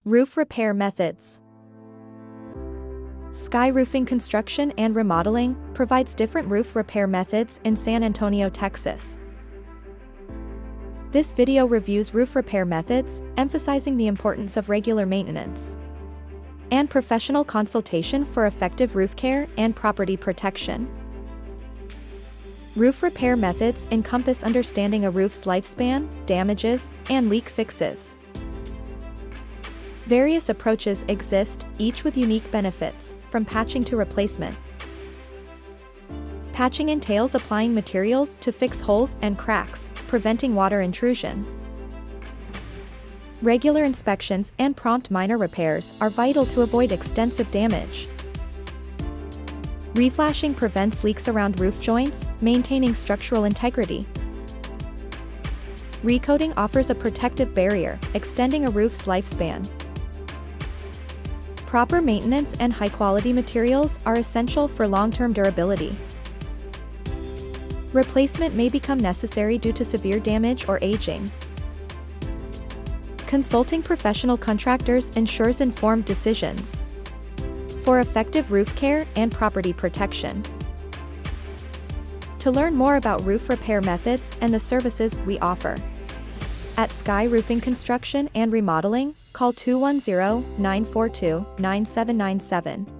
Roof repair methods. Sky Roofing Construction and Remodeling provides different roof repair methods in San Antonio, Texas. This video reviews roof repair methods, emphasizing the importance of regular maintenance and professional consultation for effective roof care and property protection. Roof repair methods encompass understanding a roof's lifespan, damages, and leak fixes. Various approaches exist, each with unique benefits, from patching to replacement. Patching entails applying materials to fix holes and cracks, preventing water intrusion. Regular inspections and prompt minor repairs are vital to avoid extensive damage. Reflashing prevents leaks around roof joints, maintaining structural integrity. Recoating offers a protective barrier, extending a roof's lifespan. Proper maintenance and high-quality materials are essential for long-term durability. Replacement may become necessary due to severe damage or aging. Consulting professional contractors ensures informed decisions for effective roof care and property protection. To learn more about roof repair methods and the services we offer at Sky Roofing Construction and Remodeling, call 210-942-9797.